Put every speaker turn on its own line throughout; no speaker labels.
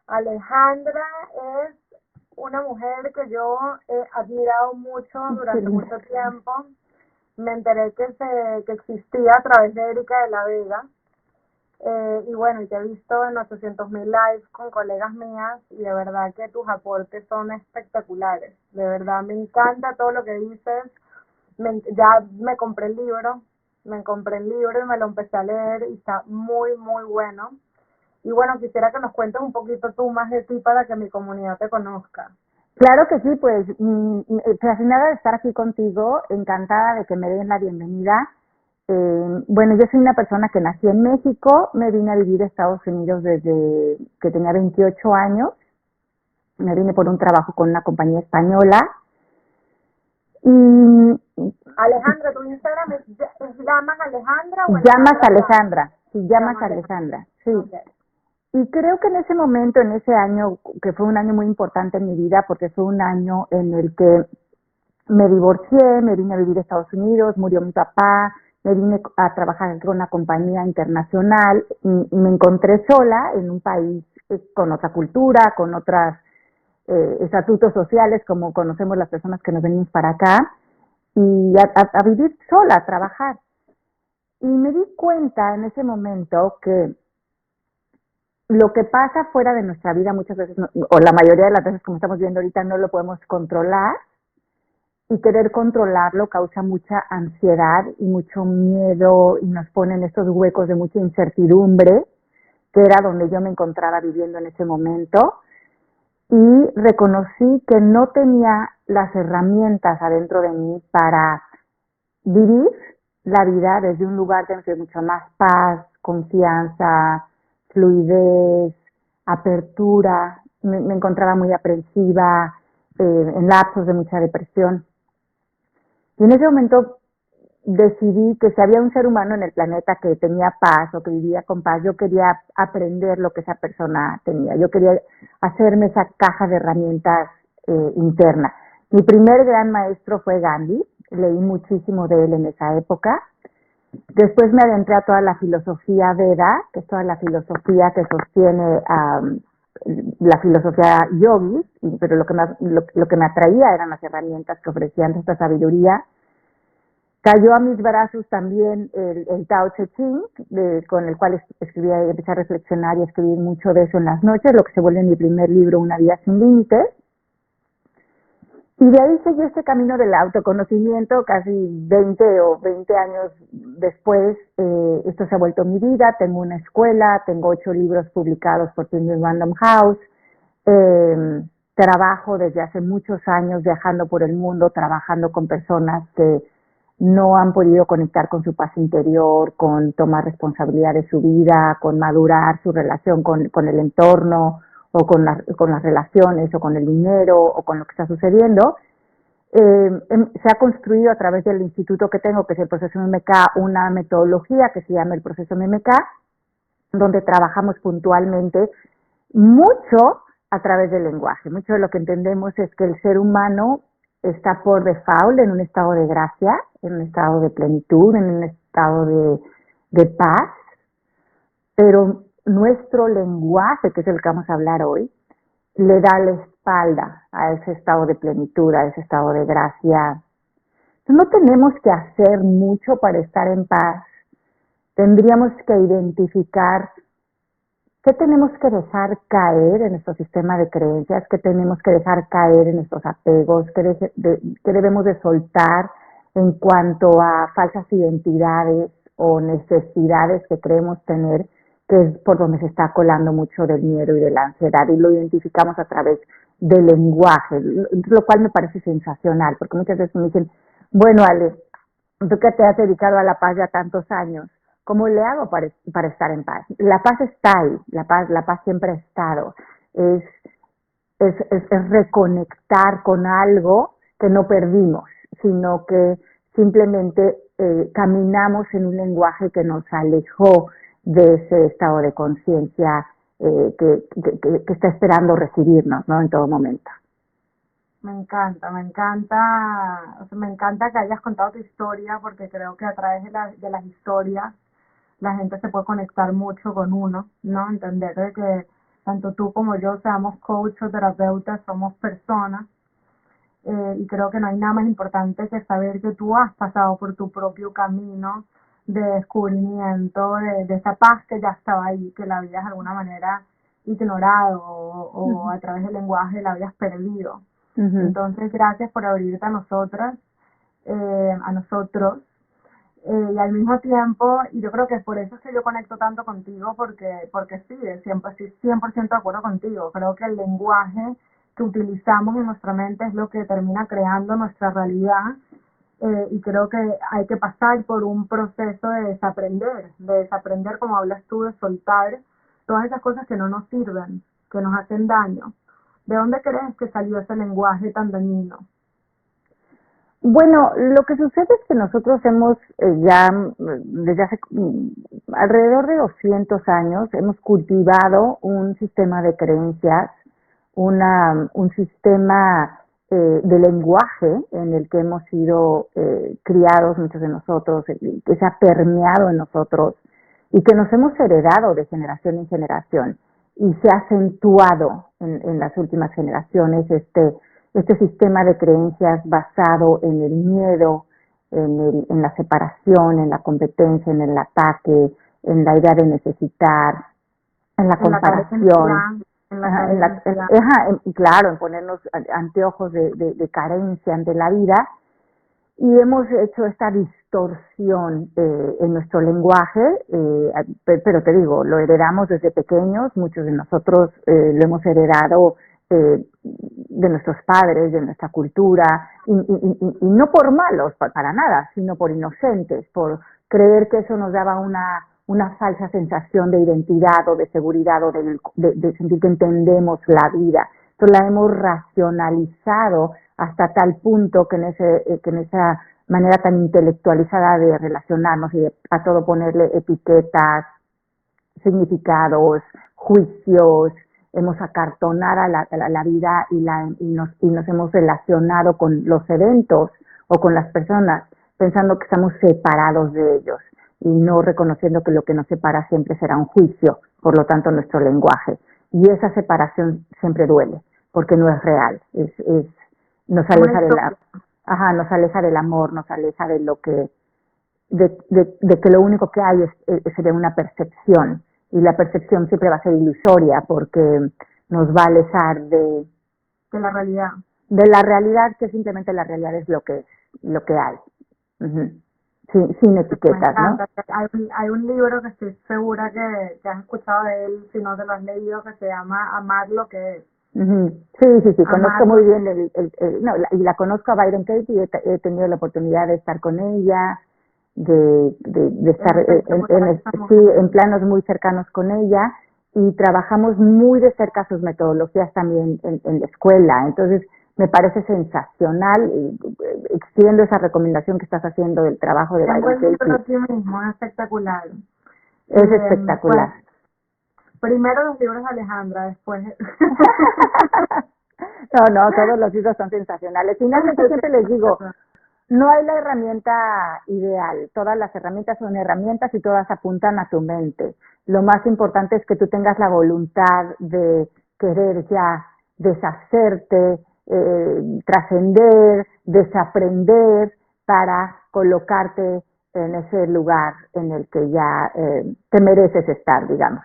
Alejandra es una mujer que yo he admirado mucho
Qué
durante
linda.
mucho tiempo. Me enteré que existía a través de Erika de la Vega. Y bueno, y te he visto en 800.000 lives con colegas mías y de verdad que tus aportes son espectaculares. De verdad me encanta todo lo que dices. Ya me compré el libro y me lo empecé a leer y está muy, muy bueno. Y bueno, quisiera que nos cuentes un poquito tú más de ti para que mi comunidad te conozca.
Claro que sí, pues fascinada de estar aquí contigo, encantada de que me den la bienvenida. Bueno, yo soy una persona que nací en México, me vine a vivir a Estados Unidos desde que tenía 28 años, me vine por un trabajo con una compañía española y
Alejandra, ¿tu Instagram es llamas Alejandra o
llamas
Alejandra llamas?
Alejandra, sí, llamas
Llamas Alejandra.
Alejandra, sí.
Okay.
Y creo que en ese momento, en ese año, que fue un año muy importante en mi vida, porque fue un año en el que me divorcié, me vine a vivir a Estados Unidos, murió mi papá, me vine a trabajar con una compañía internacional y me encontré sola en un país con otra cultura, con otros estatutos sociales, como conocemos las personas que nos venimos para acá, y a vivir sola, a trabajar. Y me di cuenta en ese momento que lo que pasa fuera de nuestra vida muchas veces, o la mayoría de las veces como estamos viendo ahorita, no lo podemos controlar y querer controlarlo causa mucha ansiedad y mucho miedo y nos pone en estos huecos de mucha incertidumbre, que era donde yo me encontraba viviendo en ese momento, y reconocí que no tenía las herramientas adentro de mí para vivir la vida desde un lugar de mucha más paz, confianza, fluidez, apertura. Me encontraba muy aprensiva, en lapsos de mucha depresión. Y en ese momento decidí que si había un ser humano en el planeta que tenía paz o que vivía con paz, yo quería aprender lo que esa persona tenía. Yo quería hacerme esa caja de herramientas interna. Mi primer gran maestro fue Gandhi. Leí muchísimo de él en esa época. Después me adentré a toda la filosofía Veda, que es toda la filosofía que sostiene la filosofía yogi, pero lo que me atraía eran las herramientas que ofrecían esta sabiduría. Cayó a mis brazos también el Tao Te Ching, con el cual escribía y empecé a reflexionar y a escribir mucho de eso en las noches, lo que se vuelve mi primer libro, Una vida sin límites. Y de ahí seguí este camino del autoconocimiento, casi 20 años después, esto se ha vuelto mi vida, tengo una escuela, tengo 8 libros publicados por Penguin Random House, trabajo desde hace muchos años viajando por el mundo, trabajando con personas que no han podido conectar con su paz interior, con tomar responsabilidad de su vida, con madurar su relación con el entorno o con las relaciones o con el dinero o con lo que está sucediendo. Se ha construido a través del instituto que tengo, que es el proceso MMK, una metodología que se llama el proceso MMK, donde trabajamos puntualmente mucho a través del lenguaje. Mucho de lo que entendemos es que el ser humano está por default en un estado de gracia, en un estado de plenitud, en un estado de paz, pero nuestro lenguaje, que es el que vamos a hablar hoy, le da la espalda a ese estado de plenitud, a ese estado de gracia. No tenemos que hacer mucho para estar en paz. Tendríamos que identificar qué tenemos que dejar caer en nuestro sistema de creencias, qué tenemos que dejar caer en nuestros apegos, qué debemos de soltar en cuanto a falsas identidades o necesidades que creemos tener, que es por donde se está colando mucho del miedo y de la ansiedad, y lo identificamos a través del lenguaje, lo cual me parece sensacional, porque muchas veces me dicen, bueno, Ale, tú que te has dedicado a la paz ya tantos años, ¿cómo le hago para estar en paz? La paz está ahí, la paz siempre ha estado. Es, es reconectar con algo que no perdimos, sino que simplemente caminamos en un lenguaje que nos alejó de ese estado de conciencia que está esperando recibirnos, ¿no? En todo momento.
Me encanta, o sea, me encanta que hayas contado tu historia porque creo que a través de las historias la gente se puede conectar mucho con uno, ¿no? Entender de que tanto tú como yo seamos coach o terapeutas, somos personas. Y creo que no hay nada más importante que saber que tú has pasado por tu propio camino de descubrimiento, de esa paz que ya estaba ahí, que la habías de alguna manera ignorado o a través del lenguaje la habías perdido. Entonces, gracias por abrirte a nosotras, a nosotros, y al mismo tiempo, y yo creo que por eso es que yo conecto tanto contigo, porque sí, siempre estoy 100% de acuerdo contigo. Creo que el lenguaje que utilizamos en nuestra mente es lo que termina creando nuestra realidad, y creo que hay que pasar por un proceso de desaprender como hablas tú, de soltar todas esas cosas que no nos sirven, que nos hacen daño. ¿De dónde crees que salió ese lenguaje tan dañino?
Bueno, lo que sucede es que nosotros hemos desde hace alrededor de 200 años, hemos cultivado un sistema de creencias, un sistema de lenguaje en el que hemos sido criados muchos de nosotros, que se ha permeado en nosotros y que nos hemos heredado de generación en generación y se ha acentuado en las últimas generaciones este sistema de creencias basado en el miedo, en la separación, en la competencia, en el ataque, en la idea de necesitar, en la comparación, claro, en ponernos anteojos de carencia ante la vida, y hemos hecho esta distorsión en nuestro lenguaje, pero te digo, lo heredamos desde pequeños, muchos de nosotros lo hemos heredado de nuestros padres, de nuestra cultura, y no por malos, para nada, sino por inocentes, por creer que eso nos daba una falsa sensación de identidad o de seguridad o de sentir que entendemos la vida. Entonces la hemos racionalizado hasta tal punto que en esa manera tan intelectualizada de relacionarnos y de a todo ponerle etiquetas, significados, juicios, hemos acartonado la vida y nos hemos relacionado con los eventos o con las personas pensando que estamos separados de ellos y no reconociendo que lo que nos separa siempre será un juicio, por lo tanto nuestro lenguaje. Y esa separación siempre duele, porque no es real, nos aleja nos aleja del amor, nos aleja de lo que de que lo único que hay es de una percepción, y la percepción siempre va a ser ilusoria porque nos va a alejar de
la realidad.
De la realidad, que simplemente la realidad es lo que hay. Sin etiquetas, ¿no?
Hay un libro que estoy segura que has escuchado de él, si no te lo has leído, que se llama Amar lo que es.
Sí, conozco muy bien y la conozco a Byron Katie, he tenido la oportunidad de estar con ella, de estar en planos muy cercanos con ella, y trabajamos muy de cerca sus metodologías también en la escuela. Entonces me parece sensacional, y extiendo esa recomendación que estás haciendo del trabajo de Byron Katie.
Tengo aquí mismo, es espectacular.
Es espectacular.
Pues, primero los libros de Alejandra, después...
No, todos los libros son sensacionales. Finalmente siempre les digo, no hay la herramienta ideal. Todas las herramientas son herramientas y todas apuntan a tu mente. Lo más importante es que tú tengas la voluntad de querer ya deshacerte, trascender, desaprender, para colocarte en ese lugar en el que ya te mereces estar, digamos.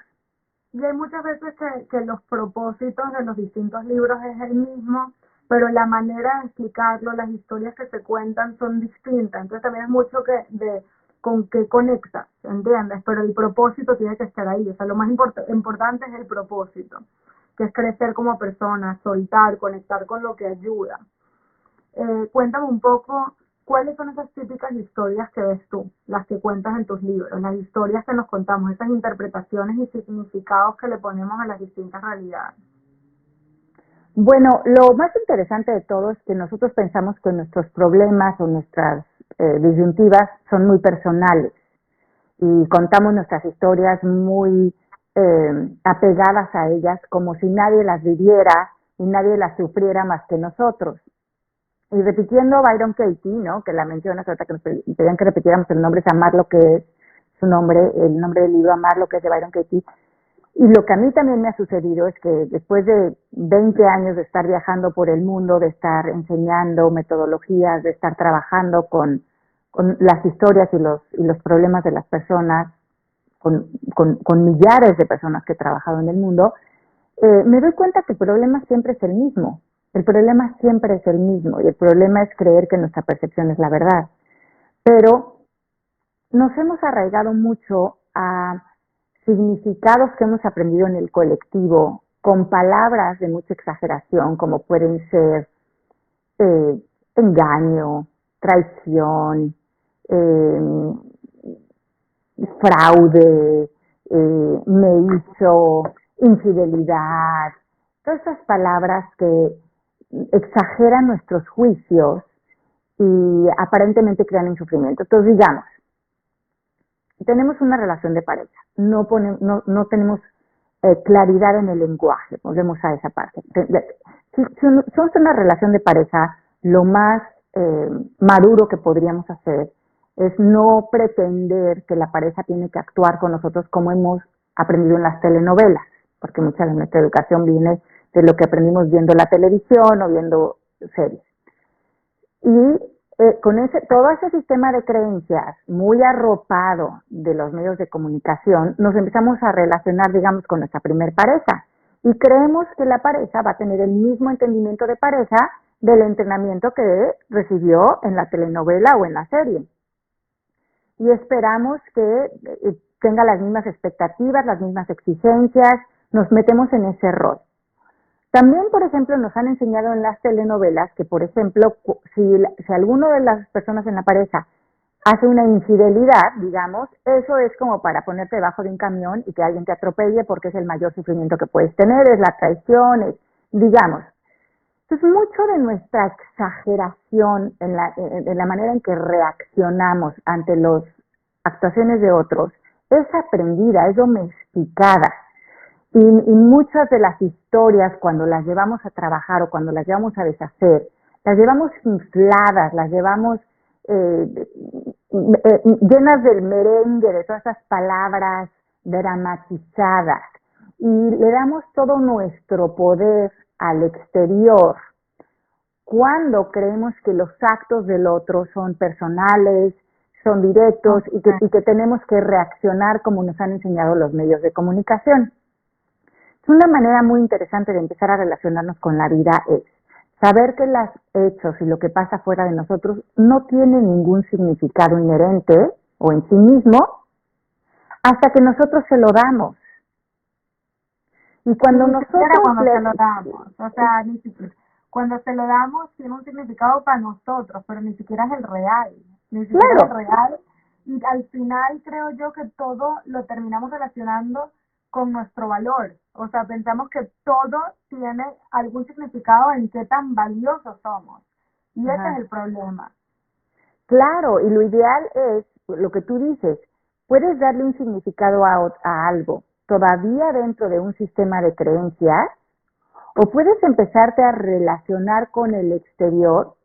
Y hay muchas veces que los propósitos de los distintos libros es el mismo, pero la manera de explicarlo, las historias que se cuentan son distintas. Entonces también es mucho de con qué conectas, ¿entiendes? Pero el propósito tiene que estar ahí. O sea, lo más importante es el propósito, que es crecer como persona, soltar, conectar con lo que ayuda. Cuéntame un poco, ¿cuáles son esas típicas historias que ves tú, las que cuentas en tus libros, las historias que nos contamos, esas interpretaciones y significados que le ponemos a las distintas realidades?
Bueno, lo más interesante de todo es que nosotros pensamos que nuestros problemas o nuestras disyuntivas son muy personales, y contamos nuestras historias muy apegadas a ellas, como si nadie las viviera y nadie las sufriera más que nosotros. Y repitiendo a Byron Katie, ¿no?, que la mencionas ahorita, que nos pedían que repitiéramos el nombre, es Amar lo que es, el nombre del libro Amar lo que es, de Byron Katie. Y lo que a mí también me ha sucedido es que después de 20 años de estar viajando por el mundo, de estar enseñando metodologías, de estar trabajando con las historias y los problemas de las personas, con millares de personas que he trabajado en el mundo, me doy cuenta que el problema siempre es el mismo. El problema siempre es el mismo y el problema es creer que nuestra percepción es la verdad. Pero nos hemos arraigado mucho a significados que hemos aprendido en el colectivo con palabras de mucha exageración, como pueden ser engaño, traición, eh, fraude, me hizo, infidelidad, todas esas palabras que exageran nuestros juicios y aparentemente crean un sufrimiento. Entonces, digamos, tenemos una relación de pareja, no tenemos claridad en el lenguaje, volvemos a esa parte. Si somos una relación de pareja, lo más maduro que podríamos hacer es no pretender que la pareja tiene que actuar con nosotros como hemos aprendido en las telenovelas, porque mucha de nuestra educación viene de lo que aprendimos viendo la televisión o viendo series. Y con todo ese sistema de creencias muy arropado de los medios de comunicación, nos empezamos a relacionar, digamos, con nuestra primer pareja. Y creemos que la pareja va a tener el mismo entendimiento de pareja del entrenamiento que recibió en la telenovela o en la serie. Y esperamos que tenga las mismas expectativas, las mismas exigencias, nos metemos en ese rol. También, por ejemplo, nos han enseñado en las telenovelas que, por ejemplo, si alguno de las personas en la pareja hace una infidelidad, digamos, eso es como para ponerte debajo de un camión y que alguien te atropelle porque es el mayor sufrimiento que puedes tener, es la traición, digamos. Entonces, mucho de nuestra exageración en la manera en que reaccionamos ante las actuaciones de otros es aprendida, es domesticada. Y muchas de las historias, cuando las llevamos a trabajar o cuando las llevamos a deshacer, las llevamos infladas, las llevamos llenas del merengue, de todas esas palabras dramatizadas. Y le damos todo nuestro poder al exterior cuando creemos que los actos del otro son personales, son directos y que tenemos que reaccionar como nos han enseñado los medios de comunicación. Una manera muy interesante de empezar a relacionarnos con la vida es saber que los hechos y lo que pasa fuera de nosotros no tiene ningún significado inherente o en sí mismo hasta que nosotros se lo damos. Y cuando nosotros
se lo damos, o sea, ni siquiera, cuando se lo damos tiene un significado para nosotros, pero ni siquiera es el real, ni siquiera es el real. Y al final creo yo que todo lo terminamos relacionando con nuestro valor. O sea, pensamos que todo tiene algún significado en qué tan valiosos somos. Y ese es el problema.
Claro, y lo ideal es, lo que tú dices, puedes darle un significado a algo todavía dentro de un sistema de creencias, o puedes empezarte a relacionar con el exterior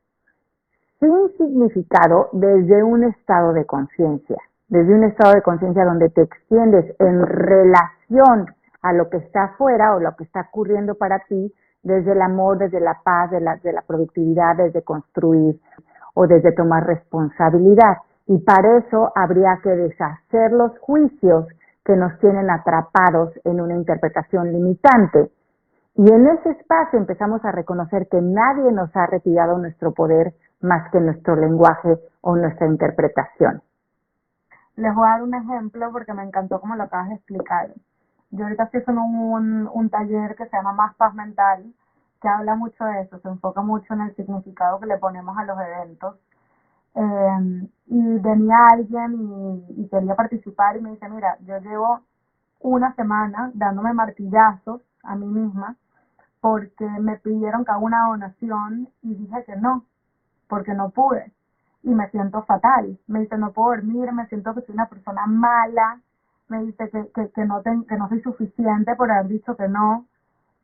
sin significado desde un estado de conciencia. Desde un estado de conciencia donde te extiendes en relación a lo que está afuera o lo que está ocurriendo para ti, desde el amor, desde la paz, de la productividad, desde construir o desde tomar responsabilidad. Y para eso habría que deshacer los juicios que nos tienen atrapados en una interpretación limitante. Y en ese espacio empezamos a reconocer que nadie nos ha retirado nuestro poder más que nuestro lenguaje o nuestra interpretación.
Les voy a dar un ejemplo porque me encantó como lo acabas de explicar. Yo ahorita estoy haciendo un taller que se llama Más Paz Mental, que habla mucho de eso, se enfoca mucho en el significado que le ponemos a los eventos. Y venía alguien y quería participar y me dice, mira, yo llevo una semana dándome martillazos a mí misma porque me pidieron que haga una donación y dije que no, porque no pude. Y me siento fatal. Me dice, no puedo dormir, me siento que soy una persona mala. Me dice que no soy suficiente por haber dicho que no,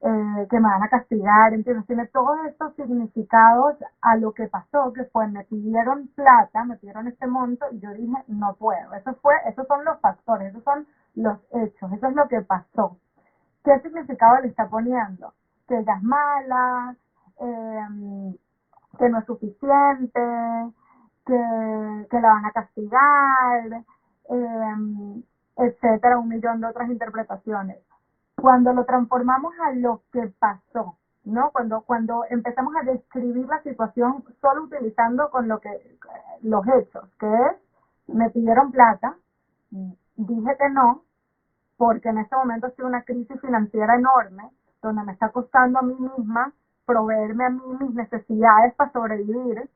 que me van a castigar. ¿Entiendes? Tiene todos estos significados a lo que pasó, que fue, me pidieron plata, me pidieron este monto y yo dije, no puedo. Esos son los factores, esos son los hechos, eso es lo que pasó. ¿qué significado le está poniendo? Que ella es mala, que no es suficiente, que la van a castigar, etcétera, un millón de otras interpretaciones. Cuando lo transformamos a lo que pasó, ¿no? Cuando empezamos a describir la situación solo utilizando con los hechos, que es, me pidieron plata, dije que no, porque en este momento estoy en una crisis financiera enorme, donde me está costando a mí misma proveerme a mí mis necesidades para sobrevivir.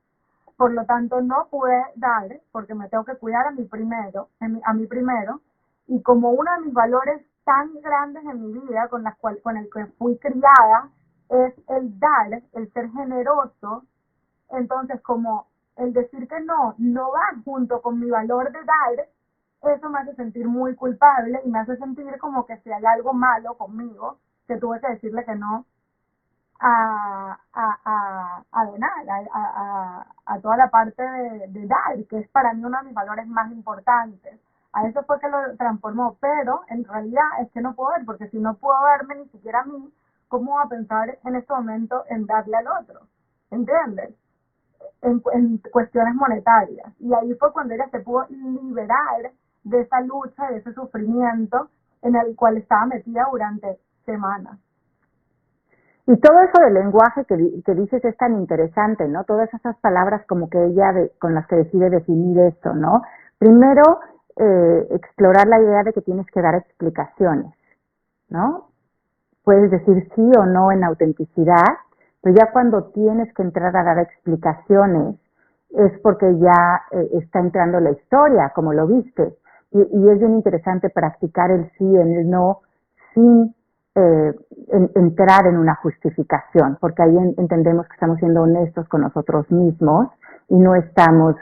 Por lo tanto, no pude dar, porque me tengo que cuidar a mí primero, y como uno de mis valores tan grandes en mi vida, con el que fui criada, es el dar, el ser generoso. Entonces, como el decir que no va junto con mi valor de dar, eso me hace sentir muy culpable y me hace sentir como que si hay algo malo conmigo, que tuve que decirle que no a donar, a toda la parte de dar, que es para mí uno de mis valores más importantes. A eso fue que lo transformó, pero en realidad es que no puedo dar, porque si no puedo darme ni siquiera a mí, ¿cómo voy a pensar en este momento en darle al otro? ¿Entiendes? En cuestiones monetarias. Y ahí fue cuando ella se pudo liberar de esa lucha, de ese sufrimiento en el cual estaba metida durante semanas.
Y todo eso del lenguaje que dices es tan interesante, ¿no? Todas esas palabras como que ella con las que decide definir esto, ¿no? Primero, explorar la idea de que tienes que dar explicaciones, ¿no? Puedes decir sí o no en autenticidad, pero ya cuando tienes que entrar a dar explicaciones es porque ya está entrando la historia, como lo viste. Y es bien interesante practicar el sí en el no sin entrar en una justificación, porque ahí entendemos que estamos siendo honestos con nosotros mismos y no estamos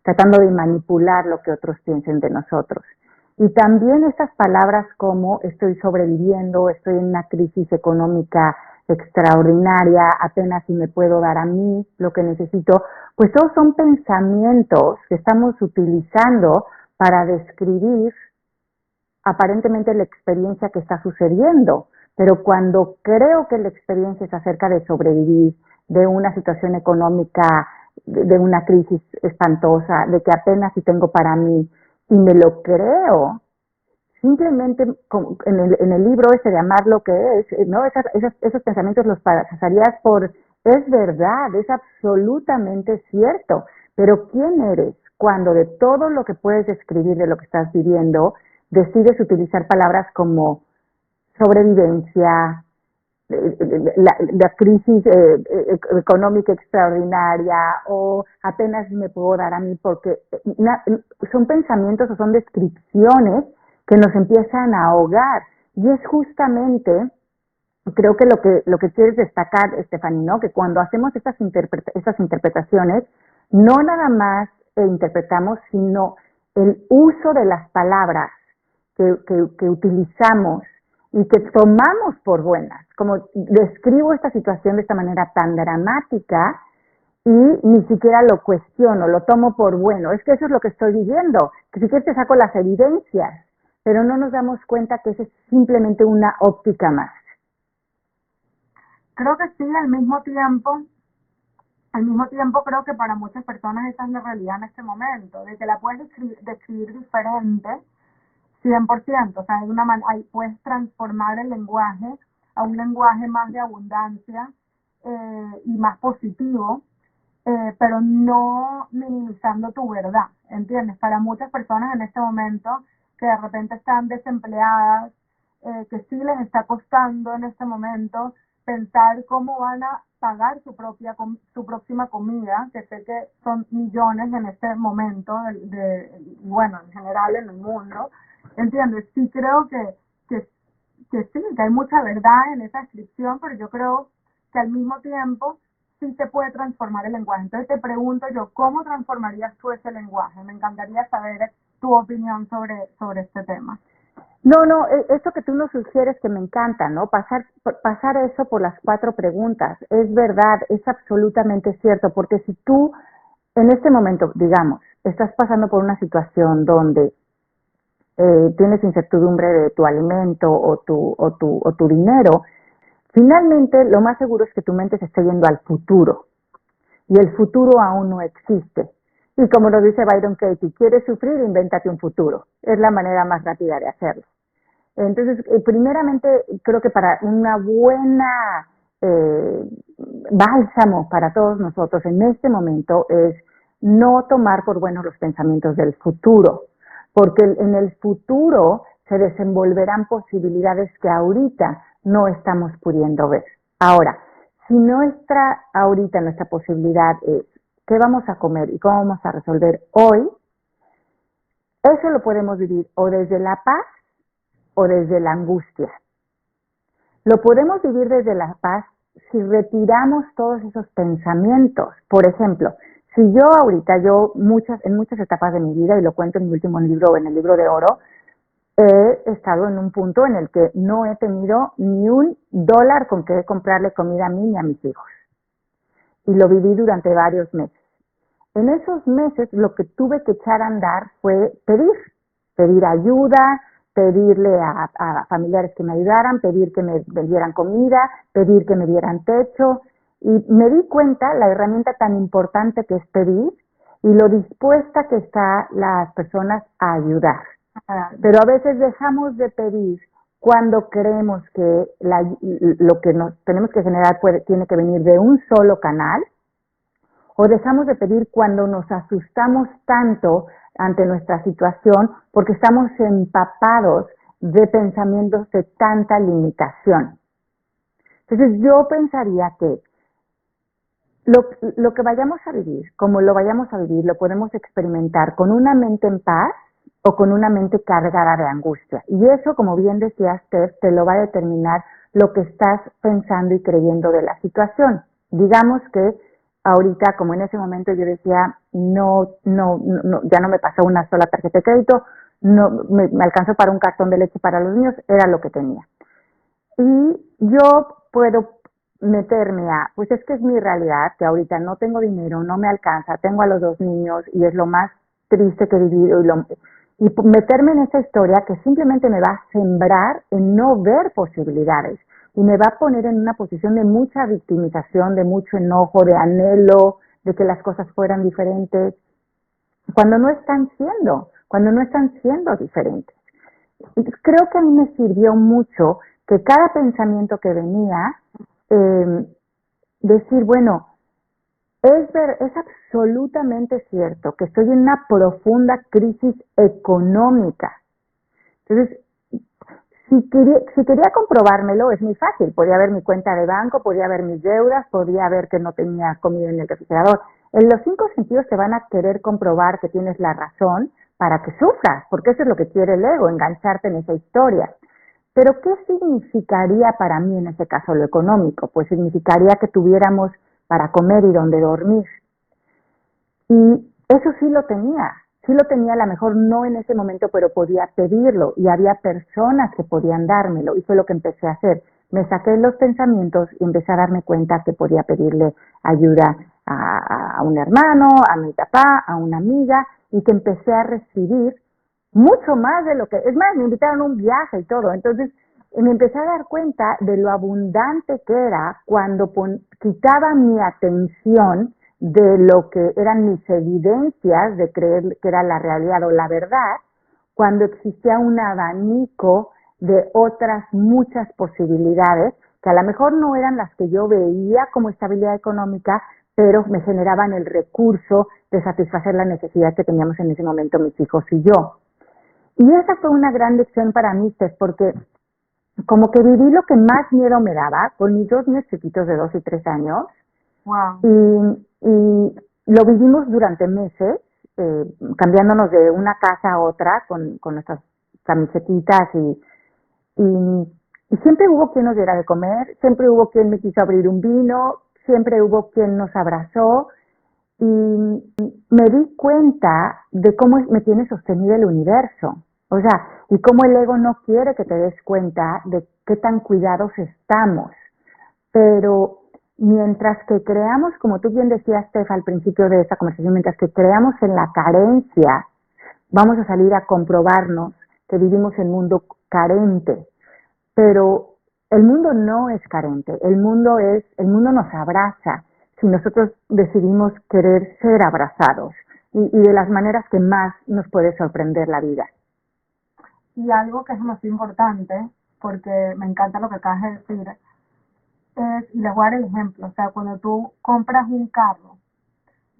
tratando de manipular lo que otros piensen de nosotros. Y también estas palabras como estoy sobreviviendo, estoy en una crisis económica extraordinaria, apenas si me puedo dar a mí lo que necesito, pues todos son pensamientos que estamos utilizando para describir aparentemente la experiencia que está sucediendo, pero cuando creo que la experiencia es acerca de sobrevivir, de una situación económica, de una crisis espantosa, de que apenas si tengo para mí, y me lo creo, simplemente en el libro ese de amar lo que es, ¿no? Esos pensamientos los pasarías por, es verdad, es absolutamente cierto, pero ¿quién eres cuando de todo lo que puedes describir de lo que estás viviendo, decides utilizar palabras como sobrevivencia, la crisis económica extraordinaria o apenas me puedo dar a mí, porque son pensamientos o son descripciones que nos empiezan a ahogar, y es justamente, creo que lo que quieres destacar, Stephanie, ¿no? Que cuando hacemos estas interpretaciones, no nada más interpretamos, sino el uso de las palabras que utilizamos y que tomamos por buenas, como describo esta situación de esta manera tan dramática y ni siquiera lo cuestiono, lo tomo por bueno, es que eso es lo que estoy viviendo, que si quieres te saco las evidencias, pero no nos damos cuenta que eso es simplemente una óptica más.
Creo que sí, al mismo tiempo creo que para muchas personas esa es la realidad en este momento, de que la puedes describir diferente, 100%, o sea, puedes transformar el lenguaje a un lenguaje más de abundancia y más positivo, pero no minimizando tu verdad, ¿entiendes? Para muchas personas en este momento que de repente están desempleadas, que sí les está costando en este momento pensar cómo van a pagar su próxima comida, que sé que son millones en este momento, bueno, en general en el mundo, ¿entiendes? Sí creo que sí, que hay mucha verdad en esa descripción, pero yo creo que al mismo tiempo sí se puede transformar el lenguaje. Entonces te pregunto yo, ¿cómo transformarías tú ese lenguaje? Me encantaría saber tu opinión sobre este tema.
No, eso que tú nos sugieres que me encanta, ¿no? Pasar eso por las 4 preguntas. Es verdad, es absolutamente cierto, porque si tú en este momento, digamos, estás pasando por una situación donde tienes incertidumbre de tu alimento o tu dinero, finalmente lo más seguro es que tu mente se esté yendo al futuro y el futuro aún no existe. Y como lo dice Byron Katie, ¿quieres sufrir? Invéntate un futuro. Es la manera más rápida de hacerlo. Entonces, primeramente, creo que para una buena eh, bálsamo para todos nosotros en este momento es no tomar por buenos los pensamientos del futuro, porque en el futuro se desenvolverán posibilidades que ahorita no estamos pudiendo ver. Ahora, si nuestra posibilidad es qué vamos a comer y cómo vamos a resolver hoy, eso lo podemos vivir o desde la paz o desde la angustia. Lo podemos vivir desde la paz si retiramos todos esos pensamientos. Por ejemplo, si yo ahorita, en muchas etapas de mi vida, y lo cuento en mi último libro, en el libro de oro, he estado en un punto en el que no he tenido ni $1 con que comprarle comida a mí ni a mis hijos. Y lo viví durante varios meses. En esos meses lo que tuve que echar a andar fue pedir ayuda, pedirle a familiares que me ayudaran, pedir que me dieran comida, pedir que me dieran techo. Y me di cuenta la herramienta tan importante que es pedir y lo dispuesta que están las personas a ayudar. Pero a veces dejamos de pedir cuando creemos que lo que nos tenemos que generar tiene que venir de un solo canal, o dejamos de pedir cuando nos asustamos tanto ante nuestra situación porque estamos empapados de pensamientos de tanta limitación. Entonces yo pensaría que lo que vayamos a vivir, como lo vayamos a vivir, lo podemos experimentar con una mente en paz o con una mente cargada de angustia. Y eso, como bien decía Steph, te lo va a determinar lo que estás pensando y creyendo de la situación. Digamos que ahorita, como en ese momento yo decía, ya no me pasó una sola tarjeta de crédito, no me alcanzó para un cartón de leche para los niños, era lo que tenía. Y yo puedo meterme pues es que es mi realidad, que ahorita no tengo dinero, no me alcanza, tengo a los 2 niños y es lo más triste que he vivido y meterme en esa historia que simplemente me va a sembrar en no ver posibilidades y me va a poner en una posición de mucha victimización, de mucho enojo, de anhelo, de que las cosas fueran diferentes, cuando no están siendo diferentes. Entonces, creo que a mí me sirvió mucho que cada pensamiento que venía, decir, bueno, es absolutamente cierto que estoy en una profunda crisis económica. Entonces, si quería comprobármelo, es muy fácil. Podía ver mi cuenta de banco, podía ver mis deudas, podía ver que no tenía comida en el refrigerador. En los 5 sentidos te van a querer comprobar que tienes la razón para que sufras, porque eso es lo que quiere el ego, engancharte en esa historia. Pero ¿qué significaría para mí en ese caso lo económico? Pues significaría que tuviéramos para comer y donde dormir. Y eso sí lo tenía a lo mejor no en ese momento, pero podía pedirlo y había personas que podían dármelo y fue lo que empecé a hacer. Me saqué los pensamientos y empecé a darme cuenta que podía pedirle ayuda a un hermano, a mi papá, a una amiga y que empecé a recibir mucho más de lo que, es más, me invitaron a un viaje y todo, entonces me empecé a dar cuenta de lo abundante que era cuando quitaba mi atención de lo que eran mis evidencias de creer que era la realidad o la verdad, cuando existía un abanico de otras muchas posibilidades que a lo mejor no eran las que yo veía como estabilidad económica, pero me generaban el recurso de satisfacer la necesidad que teníamos en ese momento mis hijos y yo. Y esa fue una gran lección para mí, Steph, porque como que viví lo que más miedo me daba con mis 2 niños chiquitos de 2 y 3 años.
Wow.
Y lo vivimos durante meses, cambiándonos de una casa a otra con nuestras camisetitas y siempre hubo quien nos diera de comer, siempre hubo quien me quiso abrir un vino, siempre hubo quien nos abrazó y me di cuenta de cómo me tiene sostenido el universo. O sea, y cómo el ego no quiere que te des cuenta de qué tan cuidados estamos. Pero mientras que creamos, como tú bien decías, Steph, al principio de esta conversación, mientras que creamos en la carencia, vamos a salir a comprobarnos que vivimos en un mundo carente, pero el mundo no es carente, el mundo nos abraza si nosotros decidimos querer ser abrazados y de las maneras que más nos puede sorprender la vida.
Y algo que es más importante, porque me encanta lo que acabas de decir, y les voy a dar el ejemplo, o sea, cuando tú compras un carro,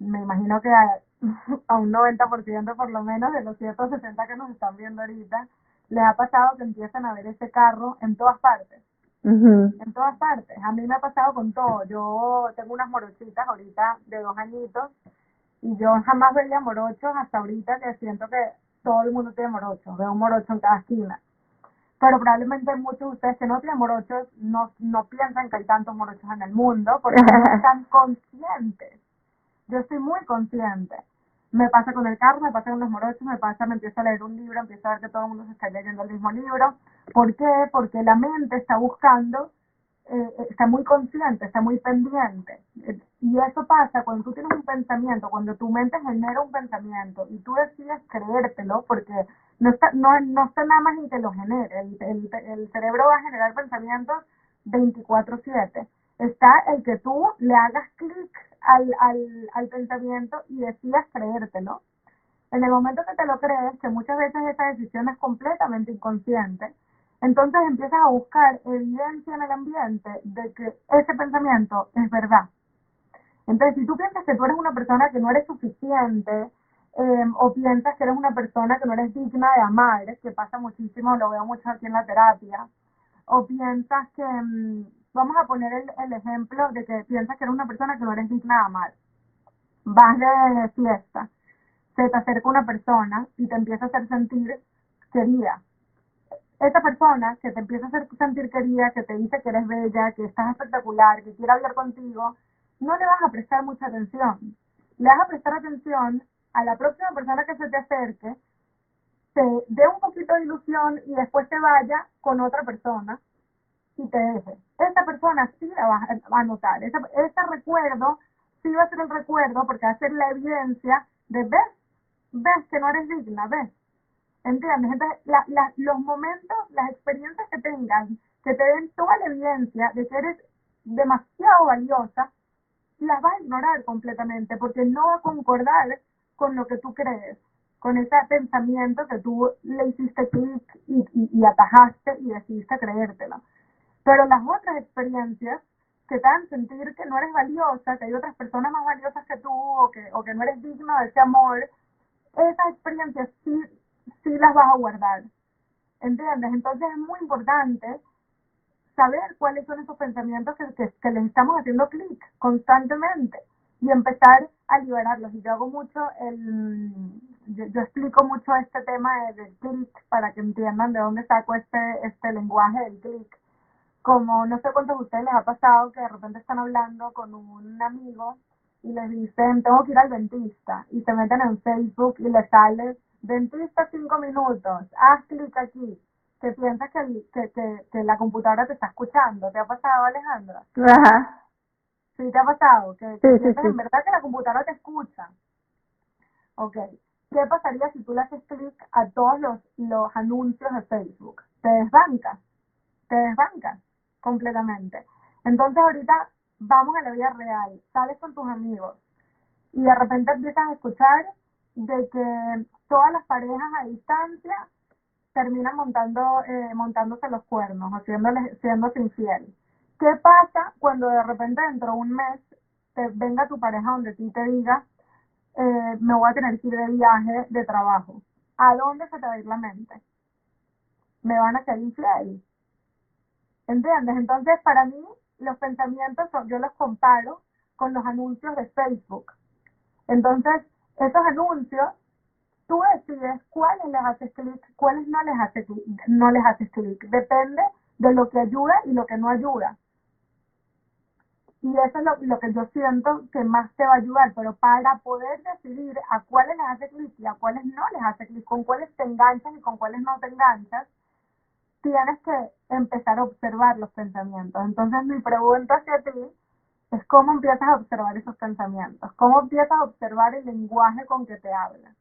me imagino que a un 90% por lo menos de los 160 que nos están viendo ahorita, les ha pasado que empiezan a ver ese carro en todas partes. En todas partes. A mí me ha pasado con todo. Yo tengo unas morochitas ahorita de 2 añitos y yo jamás veía morochos hasta ahorita que siento que todo el mundo tiene morochos. Veo un morocho en cada esquina. Pero probablemente muchos de ustedes que no tienen morochos no piensan que hay tantos morochos en el mundo porque no están conscientes. Yo estoy muy consciente. Me pasa con el carro, me pasa con los morochos, me empiezo a leer un libro, empiezo a ver que todo el mundo se está leyendo el mismo libro. ¿Por qué? Porque la mente está buscando, está muy consciente, está muy pendiente. Y eso pasa cuando tú tienes un pensamiento, cuando tu mente genera un pensamiento y tú decides creértelo, porque no está nada más en que lo genere. El cerebro va a generar pensamientos 24/7. Está el que tú le hagas clic al pensamiento y decidas creértelo. En el momento que te lo crees, que muchas veces esa decisión es completamente inconsciente, entonces empiezas a buscar evidencia en el ambiente de que ese pensamiento es verdad. Entonces, si tú piensas que tú eres una persona que no eres suficiente, o piensas que eres una persona que no eres digna de amar, que pasa muchísimo, lo veo mucho aquí en la terapia, o piensas que, vamos a poner el ejemplo de que piensas que eres una persona que no eres digna de amar, vas de fiesta, se te acerca una persona y te empieza a hacer sentir querida. Esa persona que te empieza a hacer sentir querida, que te dice que eres bella, que estás espectacular, que quiere hablar contigo, no le vas a prestar mucha atención. Le vas a prestar atención a la próxima persona que se te acerque, te dé un poquito de ilusión y después te vaya con otra persona y te deje. Esa persona sí la vas a notar. Ese recuerdo sí va a ser el recuerdo porque va a ser la evidencia de ves que no eres digna, ves. ¿Entiendes? Entonces, los momentos, las experiencias que tengas, que te den toda la evidencia de que eres demasiado valiosa, las vas a ignorar completamente porque no va a concordar con lo que tú crees, con ese pensamiento que tú le hiciste clic y atajaste y decidiste creértelo. Pero las otras experiencias que te hacen sentir que no eres valiosa, que hay otras personas más valiosas que tú o que no eres digno de ese amor, esas experiencias sí las vas a guardar. ¿Entiendes? Entonces es muy importante saber cuáles son esos pensamientos que les estamos haciendo clic constantemente y empezar a liberarlos. Y yo hago mucho yo explico mucho este tema del clic para que entiendan de dónde saco este lenguaje del clic. Como no sé cuántos de ustedes les ha pasado que de repente están hablando con un amigo y les dicen, tengo que ir al dentista, y se meten en Facebook y les sale, dentista 5 minutos, haz clic aquí, que piensas que la computadora te está escuchando. ¿Te ha pasado, Alejandra?
Ajá.
Sí, te ha pasado, que
Sí,
piensas
sí.
en verdad que la computadora te escucha. Ok, ¿qué pasaría si tú le haces clic a todos los anuncios de Facebook? Te desbancas completamente. Entonces ahorita vamos a la vida real, sales con tus amigos y de repente empiezas a escuchar de que todas las parejas a distancia terminan montándose los cuernos o siéndose infiel. ¿Qué pasa cuando de repente dentro de un mes venga tu pareja donde ti te diga, me voy a tener que ir de viaje de trabajo? ¿A dónde se te va a ir la mente? ¿Me van a ser infiel? ¿Entiendes? Entonces, para mí, los pensamientos yo los comparo con los anuncios de Facebook. Entonces, esos anuncios, tú decides cuáles les haces clic, cuáles no les haces clic. Depende de lo que ayuda y lo que no ayuda. Y eso es lo que yo siento que más te va a ayudar, pero para poder decidir a cuáles les haces clic y a cuáles no les haces clic, con cuáles te enganchas y con cuáles no te enganchas, tienes que empezar a observar los pensamientos. Entonces mi pregunta hacia ti es cómo empiezas a observar esos pensamientos, cómo empiezas a observar el lenguaje con que te hablas.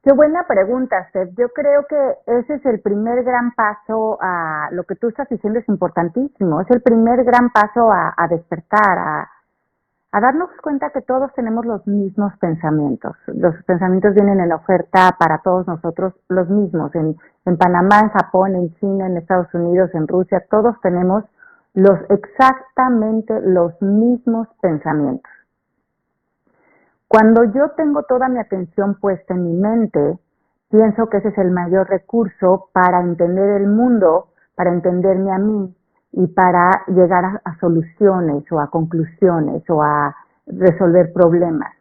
Qué buena pregunta, Steph. Yo creo que ese es el primer gran paso a lo que tú estás diciendo es importantísimo. Es el primer gran paso a despertar, a darnos cuenta que todos tenemos los mismos pensamientos. Los pensamientos vienen en oferta para todos nosotros los mismos. En Panamá, en Japón, en China, en Estados Unidos, en Rusia, todos tenemos exactamente los mismos pensamientos. Cuando yo tengo toda mi atención puesta en mi mente, pienso que ese es el mayor recurso para entender el mundo, para entenderme a mí y para llegar a soluciones o a conclusiones o a resolver problemas.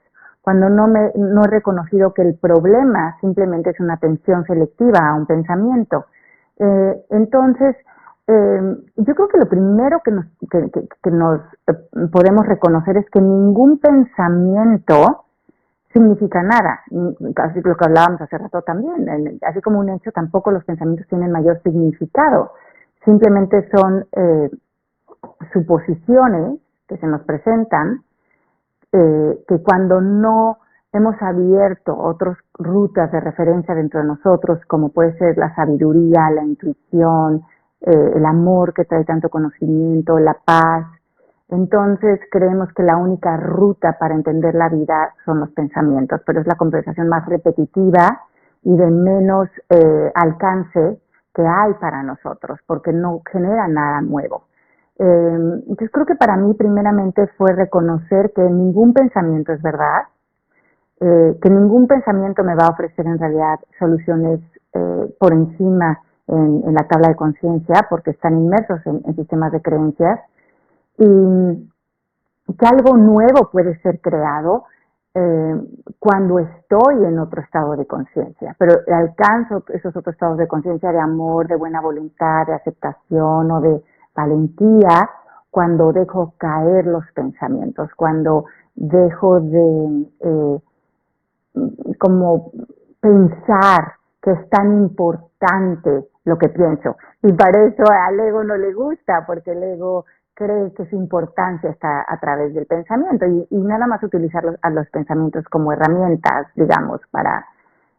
Cuando no he reconocido que el problema simplemente es una atención selectiva a un pensamiento. Entonces, yo creo que lo primero que nos podemos reconocer es que ningún pensamiento significa nada, casi lo que hablábamos hace rato también, así como un hecho, tampoco los pensamientos tienen mayor significado, simplemente son suposiciones que se nos presentan, que cuando no hemos abierto otras rutas de referencia dentro de nosotros, como puede ser la sabiduría, la intuición, el amor que trae tanto conocimiento, la paz, entonces creemos que la única ruta para entender la vida son los pensamientos, pero es la conversación más repetitiva y de menos alcance que hay para nosotros, porque no genera nada nuevo. Entonces creo que para mí primeramente fue reconocer que ningún pensamiento es verdad, que ningún pensamiento me va a ofrecer en realidad soluciones por encima en la tabla de conciencia, porque están inmersos en sistemas de creencias, y que algo nuevo puede ser creado cuando estoy en otro estado de conciencia, pero alcanzo esos otros estados de conciencia de amor, de buena voluntad, de aceptación o de valentía cuando dejo caer los pensamientos, cuando dejo de como pensar que es tan importante lo que pienso. Y para eso al ego no le gusta, porque el ego cree que su importancia está a través del pensamiento y nada más utilizar a los pensamientos como herramientas, digamos, para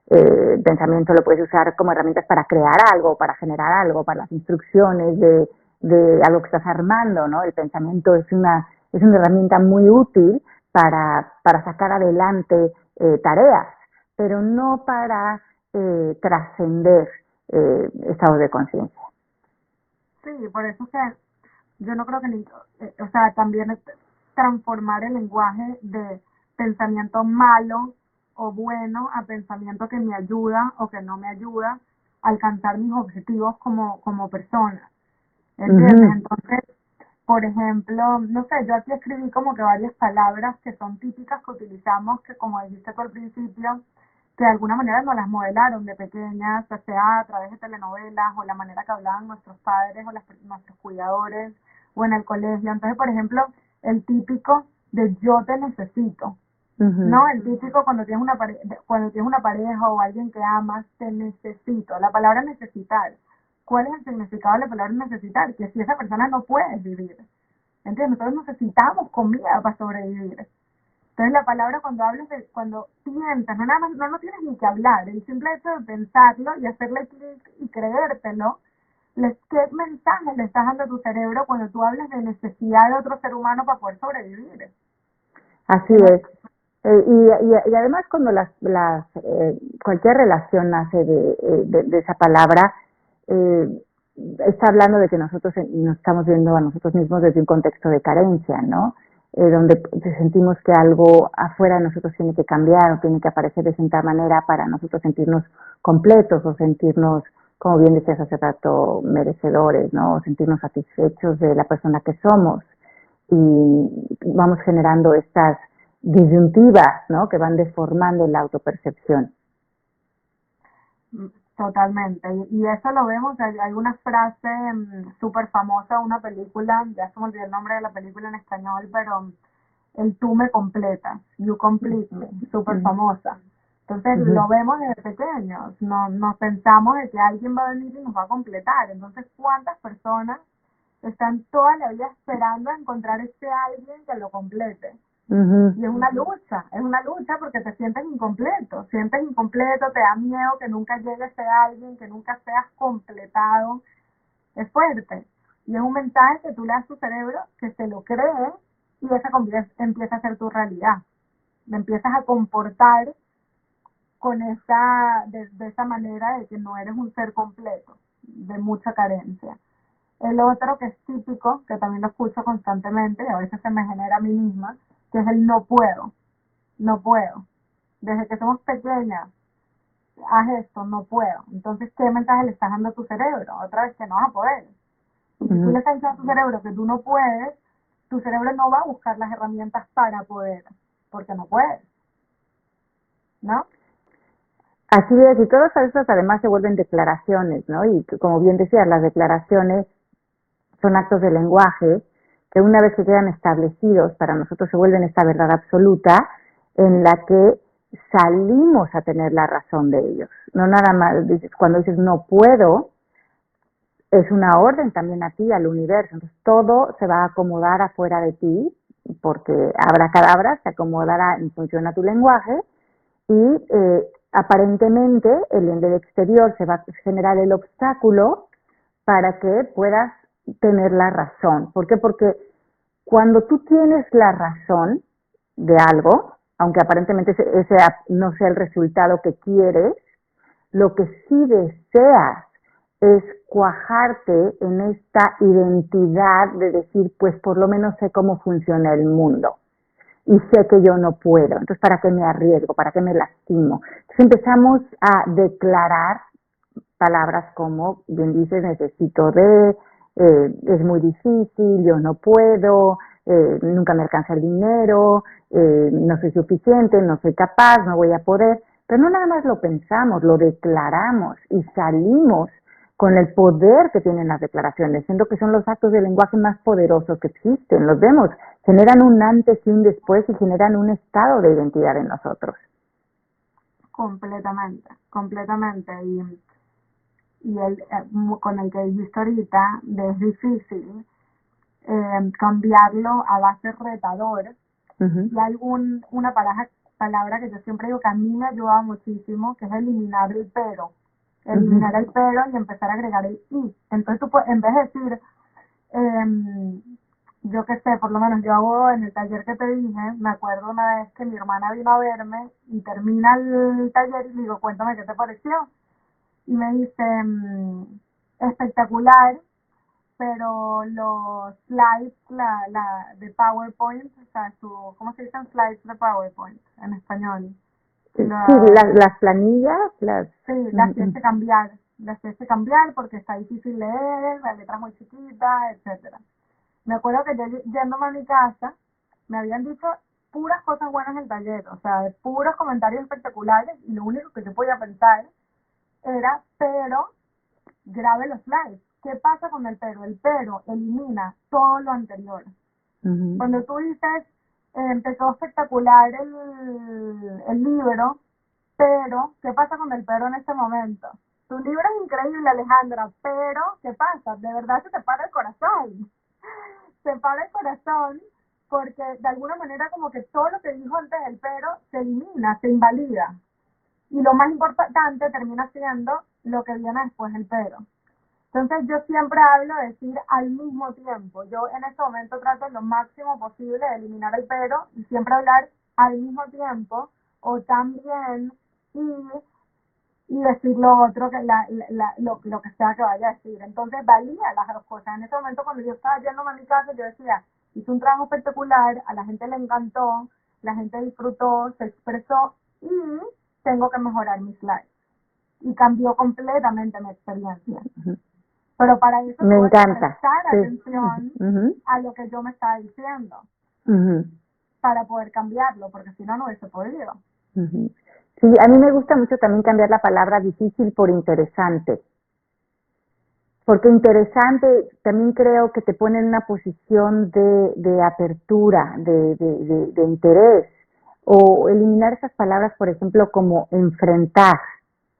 el pensamiento lo puedes usar como herramientas para crear algo, para generar algo, para las instrucciones de algo que estás armando, ¿no? El pensamiento es una herramienta muy útil para sacar adelante tareas, pero no para trascender estados de conciencia.
Sí, por eso que yo no creo que o sea, también es transformar el lenguaje de pensamiento malo o bueno a pensamiento que me ayuda o que no me ayuda a alcanzar mis objetivos como persona. ¿Entiendes? Entonces, por ejemplo, no sé, yo aquí escribí como que varias palabras que son típicas que utilizamos, que como dijiste tú al principio, que de alguna manera nos las modelaron de pequeñas, ya sea a través de telenovelas o la manera que hablaban nuestros padres o nuestros cuidadores o en el colegio. Entonces, por ejemplo, el típico de yo te necesito, ¿no? El típico cuando tienes una pareja o alguien que amas, te necesito. La palabra necesitar. ¿Cuál es el significado de la palabra necesitar? Que si esa persona no puede vivir. ¿Entiendes? Nosotros necesitamos comida para sobrevivir. Entonces la palabra cuando piensas, no nada más, no tienes ni que hablar, el simple hecho de pensarlo y hacerle clic y creértelo, ¿qué mensaje le estás dando a tu cerebro cuando tú hablas de necesidad de otro ser humano para poder sobrevivir?
Así es. Y además cuando cualquier relación nace de esa palabra, está hablando de que nosotros nos estamos viendo a nosotros mismos desde un contexto de carencia, ¿no? Donde sentimos que algo afuera de nosotros tiene que cambiar o tiene que aparecer de cierta manera para nosotros sentirnos completos o sentirnos, como bien decías hace rato, merecedores, ¿no? O sentirnos satisfechos de la persona que somos. Y vamos generando estas disyuntivas, ¿no? Que van deformando la autopercepción.
Totalmente. Y eso lo vemos, hay una frase súper famosa, una película, ya se me olvidó el nombre de la película en español, pero el tú me completas, you complete me, súper famosa. Entonces lo vemos desde pequeños, nos pensamos de que alguien va a venir y nos va a completar. Entonces, ¿cuántas personas están toda la vida esperando a encontrar ese alguien que lo complete?
Ujú.
Y es una lucha porque te sientes incompleto, te da miedo que nunca llegue ese alguien, que nunca seas completado, es fuerte. Y es un mensaje que tú le das a tu cerebro que se lo cree y esa empieza a ser tu realidad. Te empiezas a comportar con de esa manera de que no eres un ser completo, de mucha carencia. El otro que es típico, que también lo escucho constantemente y a veces se me genera a mí misma, que es el no puedo, no puedo. Desde que somos pequeñas, haz esto, no puedo. Entonces, ¿qué mensaje le estás dando a tu cerebro? Otra vez que no vas a poder. Y si tú le estás diciendo a tu cerebro que tú no puedes, tu cerebro no va a buscar las herramientas para poder, porque no puedes, ¿no?
Así es, y todas esas además se vuelven declaraciones, ¿no? Y como bien decías, las declaraciones son actos de lenguaje que una vez que quedan establecidos, para nosotros se vuelven esta verdad absoluta en la que salimos a tener la razón de ellos. No nada más, cuando dices no puedo, es una orden también a ti, al universo. Entonces todo se va a acomodar afuera de ti, porque abracadabra se acomodará en función a tu lenguaje y aparentemente en el exterior se va a generar el obstáculo para que puedas tener la razón. ¿Por qué? Porque cuando tú tienes la razón de algo, aunque aparentemente ese no sea el resultado que quieres, lo que sí deseas es cuajarte en esta identidad de decir, pues por lo menos sé cómo funciona el mundo y sé que yo no puedo, entonces ¿para qué me arriesgo? ¿Para qué me lastimo? Entonces empezamos a declarar palabras como, bien dices, necesito es muy difícil, yo no puedo, nunca me alcanza el dinero, no soy suficiente, no soy capaz, no voy a poder. Pero no nada más lo pensamos, lo declaramos y salimos con el poder que tienen las declaraciones, siendo que son los actos de lenguaje más poderosos que existen. Los vemos, generan un antes y un después y generan un estado de identidad en nosotros.
Completamente, completamente. Y con el que dijiste ahorita, es difícil cambiarlo a base retador. Y hay una palabra que yo siempre digo que a mí me ayuda muchísimo, que es eliminar el pero. Eliminar el pero y empezar a agregar el y. Entonces tú puedes, en vez de decir, yo qué sé, por lo menos yo hago en el taller que te dije, me acuerdo una vez que mi hermana vino a verme y termina el taller y le digo, cuéntame qué te pareció. Y me dice, espectacular, pero los slides de PowerPoint, o sea, ¿cómo se dicen slides de PowerPoint en español?
Sí, las planillas,
sí, las tienes que cambiar, porque está difícil leer, la letra es muy chiquita, etcétera. Me acuerdo que yo yéndome a mi casa, me habían dicho puras cosas buenas en el taller, o sea, puros comentarios espectaculares, y lo único que yo podía pensar era, pero grabe los slides. ¿Qué pasa con el pero? El pero elimina todo lo anterior. Cuando tú dices, empezó espectacular el libro, pero, ¿qué pasa con el pero en este momento? Tu libro es increíble, Alejandra, pero, ¿qué pasa? De verdad se te para el corazón. Se para el corazón porque de alguna manera como que todo lo que dijo antes del pero se elimina, se invalida. Y lo más importante termina siendo lo que viene después del pero. Entonces yo siempre hablo de decir al mismo tiempo. Yo en este momento trato lo máximo posible de eliminar el pero y siempre hablar al mismo tiempo o también y decir lo otro, lo que sea que vaya a decir. Entonces valía las dos cosas. En ese momento cuando yo estaba yéndome a mi casa, yo decía, hice un trabajo espectacular, a la gente le encantó, la gente disfrutó, se expresó y tengo que mejorar mis slides. Y cambió completamente mi experiencia. Pero para eso
me encanta
prestar atención a lo que yo me estaba diciendo para poder cambiarlo, porque si no, no hubiese podido.
Sí, a mí me gusta mucho también cambiar la palabra difícil por interesante. Porque interesante también creo que te pone en una posición de apertura, de interés. O eliminar esas palabras, por ejemplo, como enfrentar.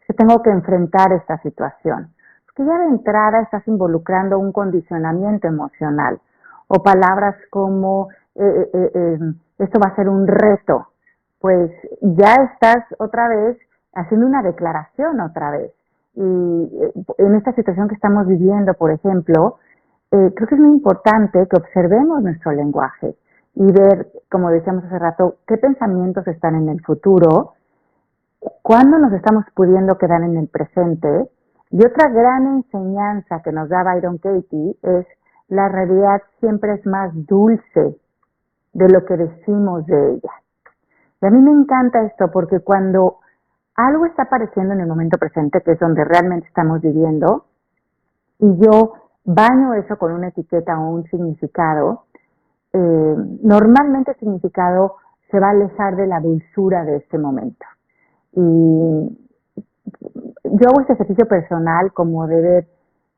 Que tengo que enfrentar esta situación. Porque ya de entrada estás involucrando un condicionamiento emocional. O palabras como esto va a ser un reto, pues ya estás otra vez haciendo una declaración otra vez. Y en esta situación que estamos viviendo, por ejemplo, creo que es muy importante que observemos nuestro lenguaje y ver, como decíamos hace rato, qué pensamientos están en el futuro, cuándo nos estamos pudiendo quedar en el presente. Y otra gran enseñanza que nos da Byron Katie es la realidad siempre es más dulce de lo que decimos de ella. Y a mí me encanta esto porque cuando algo está apareciendo en el momento presente, que es donde realmente estamos viviendo, y yo baño eso con una etiqueta o un significado, normalmente el significado se va a alejar de la dulzura de este momento. Y yo hago este ejercicio personal como de ver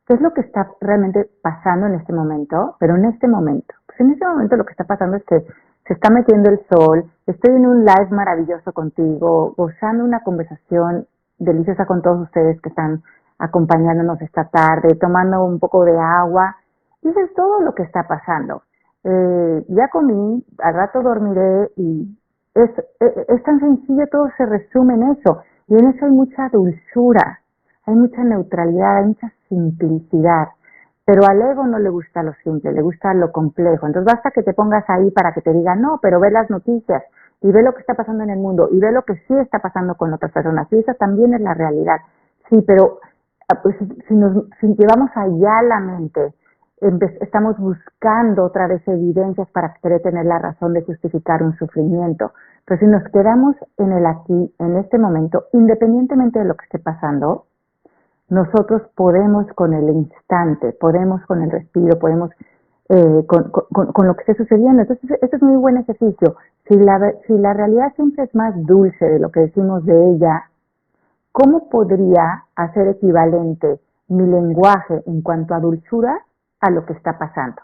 qué es lo que está realmente pasando en este momento, pero en este momento. Pues en este momento lo que está pasando es que se está metiendo el sol, estoy en un live maravilloso contigo, gozando una conversación deliciosa con todos ustedes que están acompañándonos esta tarde, tomando un poco de agua, y eso es todo lo que está pasando. Ya comí, al rato dormiré y es tan sencillo, todo se resume en eso. Y en eso hay mucha dulzura, hay mucha neutralidad, hay mucha simplicidad. Pero al ego no le gusta lo simple, le gusta lo complejo. Entonces basta que te pongas ahí para que te digan, no, pero ve las noticias y ve lo que está pasando en el mundo y ve lo que sí está pasando con otras personas. Y esa también es la realidad. Sí, pero pues, si llevamos allá la mente, estamos buscando otra vez evidencias para querer tener la razón de justificar un sufrimiento. Pero si nos quedamos en el aquí, en este momento, independientemente de lo que esté pasando, nosotros podemos con el instante, podemos con el respiro, podemos con lo que esté sucediendo. Entonces, este es un muy buen ejercicio. Si la realidad siempre es más dulce de lo que decimos de ella, ¿cómo podría hacer equivalente mi lenguaje en cuanto a dulzura a lo que está pasando?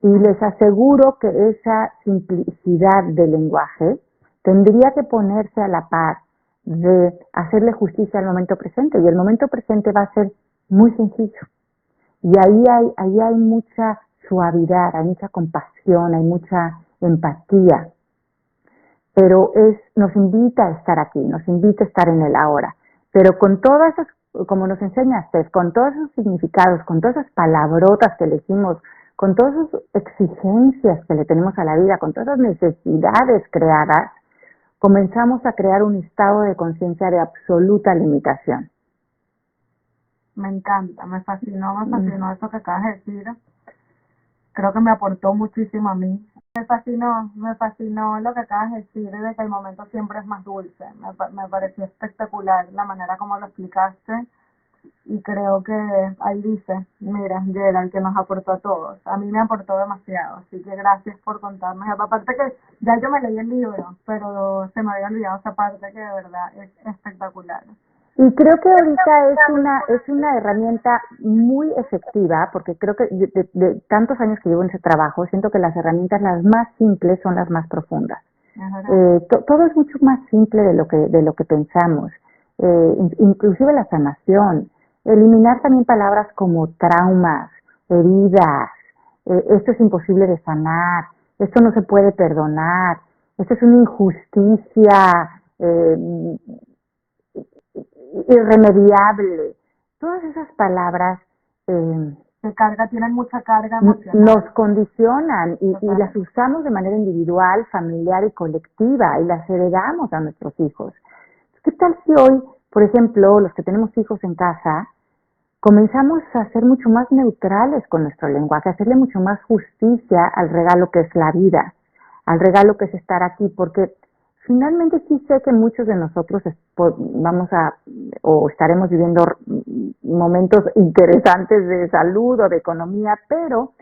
Y les aseguro que esa simplicidad del lenguaje tendría que ponerse a la par de hacerle justicia al momento presente, y el momento presente va a ser muy sencillo. Y ahí hay mucha suavidad, hay mucha compasión, hay mucha empatía. Pero nos invita a estar aquí, nos invita a estar en el ahora. Pero con todas esas, como nos enseña Steph, con todos esos significados, con todas esas palabrotas que elegimos, con todas esas exigencias que le tenemos a la vida, con todas esas necesidades creadas, comenzamos a crear un estado de conciencia de absoluta limitación.
Me encanta, me fascinó eso que acabas de decir. Creo que me aportó muchísimo a mí. Me fascinó lo que acabas de decir, de que el momento siempre es más dulce. Me pareció espectacular la manera como lo explicaste. Y creo que ahí dice, mira, Gerald, que nos aportó a todos. A mí me aportó demasiado, así que gracias por contarnos. Aparte que ya yo me leí el libro, pero se me había olvidado esa parte que de verdad es espectacular.
Y creo que ahorita es una herramienta muy efectiva, porque creo que de tantos años que llevo en ese trabajo, siento que las herramientas las más simples son las más profundas. Todo es mucho más simple de lo que pensamos. Inclusive la sanación, eliminar también palabras como traumas, heridas, esto es imposible de sanar, esto no se puede perdonar, esto es una injusticia irremediable. Todas esas palabras
tienen mucha carga emocional.
Nos condicionan y las usamos de manera individual, familiar y colectiva, y las heredamos a nuestros hijos. ¿Qué tal si hoy, por ejemplo, los que tenemos hijos en casa, comenzamos a ser mucho más neutrales con nuestro lenguaje, a hacerle mucho más justicia al regalo que es la vida, al regalo que es estar aquí? Porque finalmente sí sé que muchos de nosotros estaremos viviendo momentos interesantes de salud o de economía, pero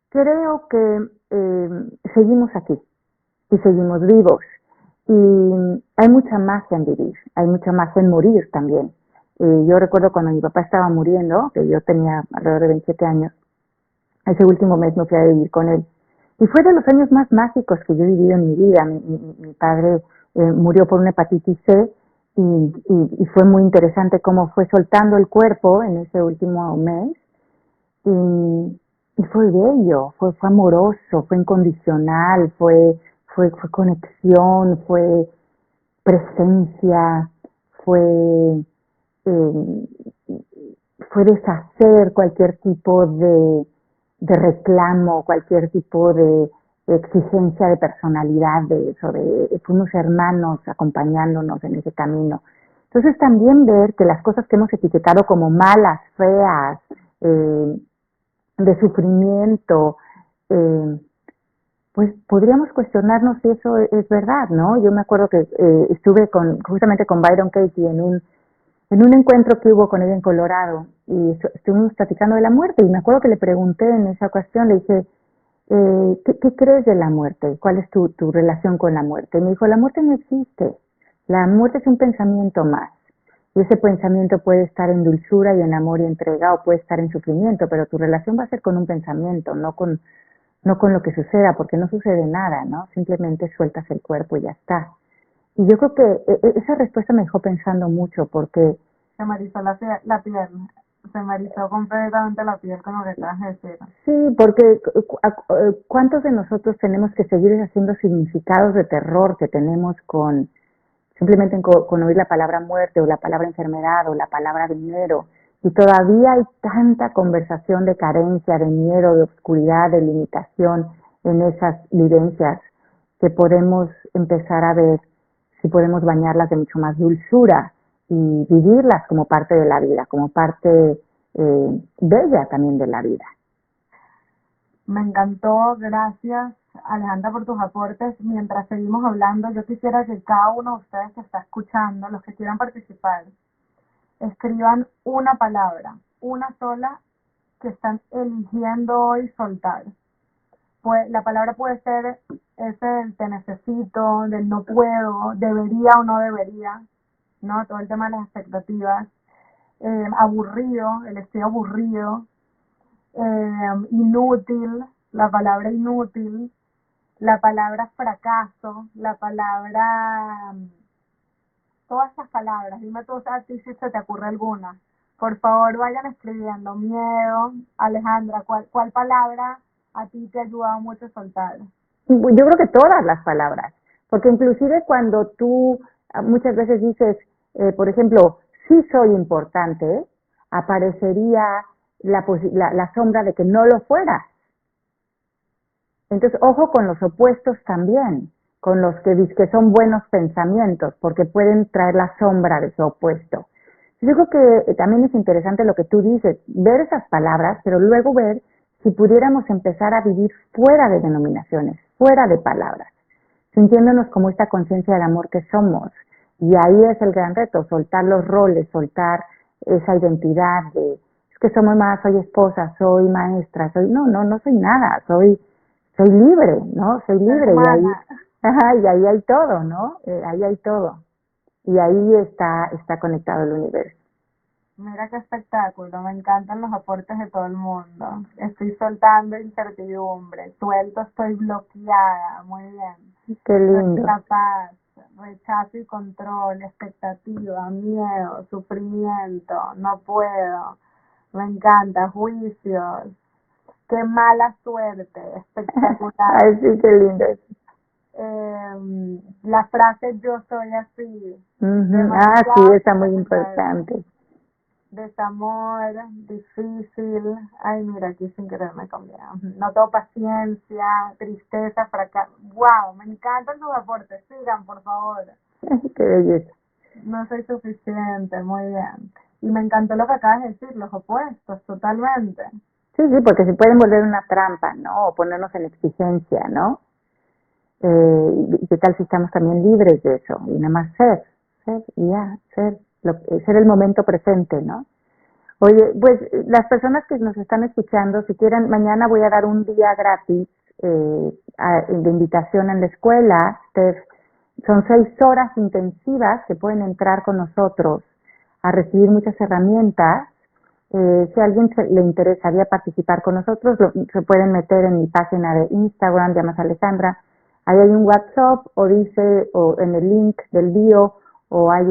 creo que seguimos aquí y seguimos vivos. Y hay mucha magia en vivir, hay mucha magia en morir también. Yo recuerdo cuando mi papá estaba muriendo, que yo tenía alrededor de 27 años, ese último mes me fui a vivir con él. Y fue de los años más mágicos que yo he vivido en mi vida. Mi padre murió por una hepatitis C y fue muy interesante cómo fue soltando el cuerpo en ese último mes. Y fue bello, fue amoroso, fue incondicional, fue fue conexión, fue presencia, fue, eh, fue deshacer cualquier tipo de reclamo, cualquier tipo de exigencia de personalidad, de eso, fuimos hermanos acompañándonos en ese camino. Entonces también ver que las cosas que hemos etiquetado como malas, feas, de sufrimiento, eh, pues podríamos cuestionarnos si eso es verdad, ¿no? Yo me acuerdo que estuve justamente con Byron Katie en un encuentro que hubo con ella en Colorado y estuvimos platicando de la muerte y me acuerdo que le pregunté en esa ocasión, le dije, ¿qué crees de la muerte? ¿Cuál es tu relación con la muerte? Y me dijo, la muerte no existe, la muerte es un pensamiento más. Y ese pensamiento puede estar en dulzura y en amor y entrega o puede estar en sufrimiento, pero tu relación va a ser con un pensamiento, no con lo que suceda, porque no sucede nada, ¿no? Simplemente sueltas el cuerpo y ya está. Y yo creo que esa respuesta me dejó pensando mucho, porque
Se me erizó la piel, se me erizó completamente la piel con lo que acabas de decir.
sí, porque ¿cuántos de nosotros tenemos que seguir haciendo significados de terror que tenemos simplemente con oír la palabra muerte o la palabra enfermedad o la palabra dinero? Y todavía hay tanta conversación de carencia, de miedo, de oscuridad, de limitación en esas vivencias que podemos empezar a ver si podemos bañarlas de mucho más dulzura y vivirlas como parte de la vida, como parte bella también de la vida.
Me encantó, gracias Alejandra por tus aportes. Mientras seguimos hablando, yo quisiera que cada uno de ustedes que está escuchando, los que quieran participar, escriban una palabra, una sola, que están eligiendo hoy soltar. Pues la palabra puede ser ese del te necesito, del no puedo, debería o no debería, ¿no? Todo el tema de las expectativas. Aburrido, el estoy aburrido. Inútil, la palabra inútil, la palabra fracaso, la palabra, todas estas palabras. Dime tú a ti si se te ocurre alguna. Por favor, vayan escribiendo. Miedo, Alejandra, ¿cuál palabra a ti te ha ayudado mucho a soltar?
Yo creo que todas las palabras, porque inclusive cuando tú muchas veces dices, por ejemplo, sí soy importante, aparecería la sombra de que no lo fueras. Entonces, ojo con los opuestos también, con los que son buenos pensamientos, porque pueden traer la sombra de su opuesto. Yo creo que también es interesante lo que tú dices, ver esas palabras, pero luego ver si pudiéramos empezar a vivir fuera de denominaciones, fuera de palabras, sintiéndonos como esta conciencia del amor que somos. Y ahí es el gran reto, soltar los roles, soltar esa identidad de, es que soy mamá, soy esposa, soy maestra, no soy nada, soy libre, ¿no? Soy libre y ahí hay todo, ¿no? Ahí hay todo. Y ahí está conectado el universo.
Mira qué espectáculo, me encantan los aportes de todo el mundo. Estoy soltando incertidumbre, suelto, estoy bloqueada, muy bien.
Qué lindo.
Soy capaz, rechazo y control, expectativa, miedo, sufrimiento, no puedo. Me encanta, juicios. Qué mala suerte, espectacular.
Ay, sí, qué lindo.
La frase yo soy así.
Ah, sí, está muy importante.
Desamor, difícil. Ay, mira, aquí sin querer me cambié. No tengo paciencia, tristeza, fracaso. Wow, me encantan tus aportes. Sigan, por favor.
Qué belleza.
No soy suficiente, muy bien. Y me encantó lo que acabas de decir, los opuestos, totalmente.
Sí, porque se pueden volver una trampa, ¿no? O ponernos en exigencia, ¿no? ¿Y qué tal si estamos también libres de eso? Y nada más ser y ya, ser el momento presente, ¿no? Oye, pues las personas que nos están escuchando, si quieren, mañana voy a dar un día gratis de invitación en la escuela. Son 6 horas intensivas que pueden entrar con nosotros a recibir muchas herramientas. Si a alguien le interesaría participar con nosotros, se pueden meter en mi página de Instagram, llamas Alejandra. Ahí hay un WhatsApp o en el link del bio, o hay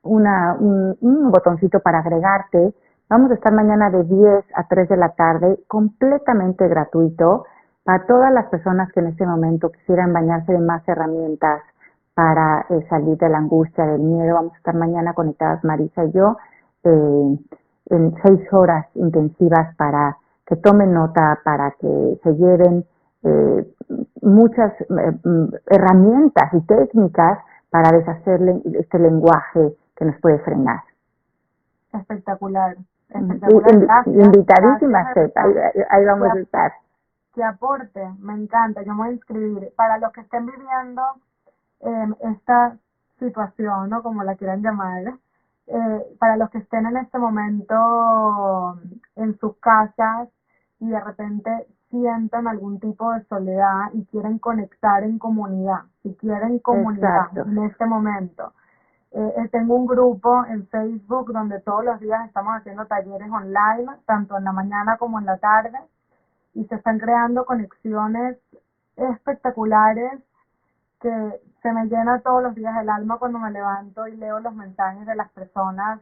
un botoncito para agregarte. Vamos a estar mañana de 10 a 3 de la tarde, completamente gratuito. para todas las personas que en este momento quisieran bañarse de más herramientas para salir de la angustia, del miedo. Vamos a estar mañana conectadas Marisa y yo en 6 horas intensivas para que tomen nota, para que se lleven muchas herramientas y técnicas para deshacer este lenguaje que nos puede frenar.
Espectacular, espectacular.
Invitadísimas, ahí vamos a estar.
Que aporte, me encanta, yo me voy a inscribir. Para los que estén viviendo esta situación, ¿no? Como la quieran llamar, para los que estén en este momento en sus casas y de repente sientan algún tipo de soledad y quieren conectar en comunidad, si quieren comunidad. Exacto. En este momento. Tengo un grupo en Facebook donde todos los días estamos haciendo talleres online, tanto en la mañana como en la tarde, y se están creando conexiones espectaculares que se me llena todos los días el alma cuando me levanto y leo los mensajes de las personas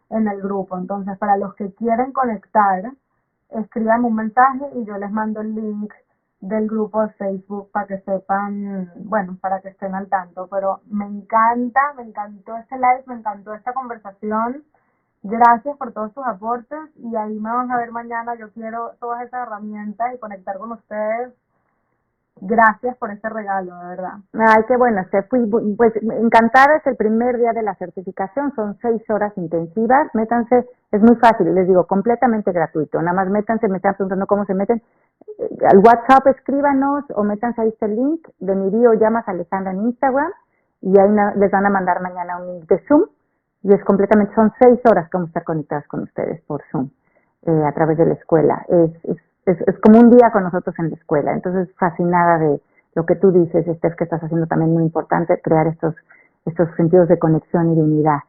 en el grupo. Entonces, para los que quieren conectar, escriban un mensaje y yo les mando el link del grupo de Facebook para que sepan, bueno, para que estén al tanto. Pero me encantó este live, me encantó esta conversación. Gracias por todos tus aportes y ahí me van a ver mañana. Yo quiero todas esas herramientas y conectar con ustedes. Gracias por este regalo, de verdad.
Ay, qué bueno, pues encantada, es el primer día de la certificación, son 6 horas intensivas, métanse, es muy fácil, les digo, completamente gratuito, nada más métanse, me están preguntando cómo se meten, al WhatsApp escríbanos o métanse, ahí está el link de mi bio, llamas Alejandra en Instagram y ahí les van a mandar mañana un link de Zoom y es completamente, son 6 horas que vamos a estar conectadas con ustedes por Zoom a través de la escuela, es como un día con nosotros en la escuela. Entonces, fascinada de lo que tú dices, Steph, que estás haciendo también muy importante, crear estos sentidos de conexión y de unidad.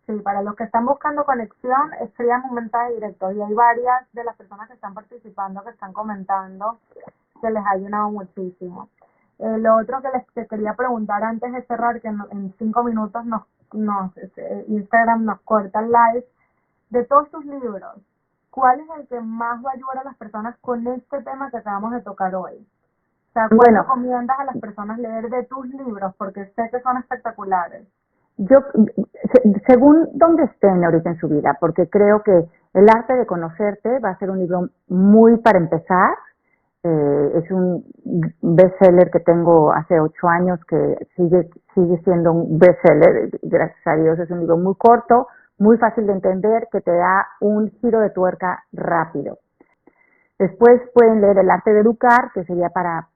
Sí, para los que están buscando conexión, escriban un mensaje directo. Y hay varias de las personas que están participando, que están comentando, que les ha ayudado muchísimo. Lo otro que les quería preguntar antes de cerrar, que en 5 minutos Instagram nos corta el live, de todos tus libros, ¿cuál es el que más va a ayudar a las personas con este tema que acabamos de tocar hoy? O sea, ¿cuál recomiendas a las personas leer de tus libros? Porque sé que son espectaculares.
Yo, según donde estén ahorita en su vida, porque creo que El arte de conocerte va a ser un libro muy para empezar. Es un bestseller que tengo hace 8 años que sigue siendo un bestseller, gracias a Dios. Es un libro muy corto, muy fácil de entender, que te da un giro de tuerca rápido. Después pueden leer El arte de educar, que sería para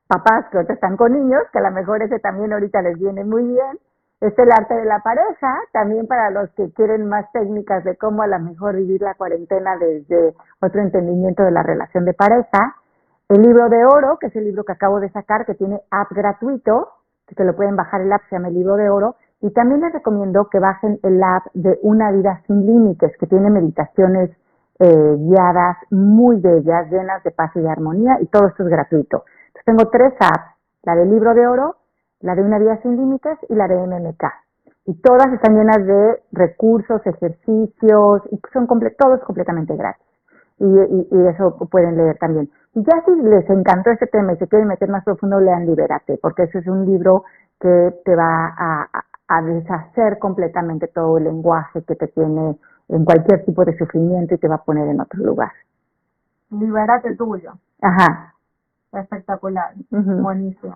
papás que ahorita están con niños, que a lo mejor ese también ahorita les viene muy bien. Es El arte de la pareja, también para los que quieren más técnicas de cómo a lo mejor vivir la cuarentena desde otro entendimiento de la relación de pareja. El libro de oro, que es el libro que acabo de sacar, que tiene app gratuito, que se lo pueden bajar el app, se llama El libro de oro. Y también les recomiendo que bajen el app de Una vida sin límites, que tiene meditaciones guiadas muy bellas, llenas de paz y de armonía, y todo esto es gratuito. Entonces tengo 3 apps, la del libro de oro, la de Una vida sin límites y la de MMK. Y todas están llenas de recursos, ejercicios, y todo es completamente gratis. Y eso pueden leer también. Y ya si les encantó este tema y se quieren meter más profundo, lean Libérate, porque ese es un libro que te va a deshacer completamente todo el lenguaje que te tiene en cualquier tipo de sufrimiento y te va a poner en otro lugar.
Libérate tuyo.
Ajá.
Espectacular. Buenísimo.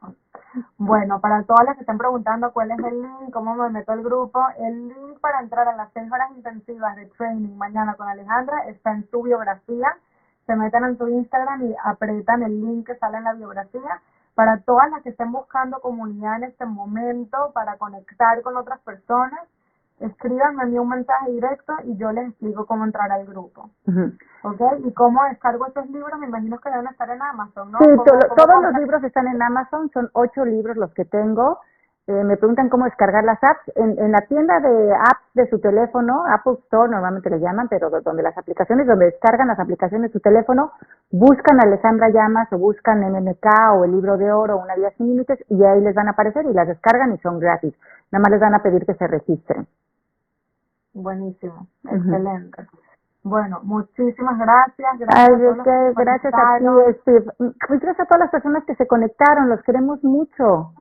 Bueno, para todas las que estén preguntando cuál es el link, cómo me meto al grupo, el link para entrar a las 6 horas intensivas de training mañana con Alejandra está en su biografía. Se meten en tu Instagram y apretan el link que sale en la biografía. Para todas las que estén buscando comunidad en este momento, para conectar con otras personas, escríbanme a mí un mensaje directo y yo les explico cómo entrar al grupo. ¿Ok? Y cómo descargo estos libros, me imagino que deben estar en Amazon, ¿no?
Sí, todos los libros están en Amazon, son 8 libros los que tengo. Me preguntan cómo descargar las apps. En la tienda de apps de su teléfono, Apple Store normalmente le llaman, pero donde donde descargan las aplicaciones de su teléfono, buscan a Alejandra Llamas o buscan MMK o el libro de oro o Una vida sin límites y ahí les van a aparecer y las descargan y son gratis. Nada más les van a pedir que se registren.
Buenísimo, excelente. Bueno, muchísimas gracias,
Ay,
gracias a
de
todos los que
qué,
se
gracias a ti,
conectaron.
Steve. Pues gracias a todas las personas que se conectaron, los queremos mucho.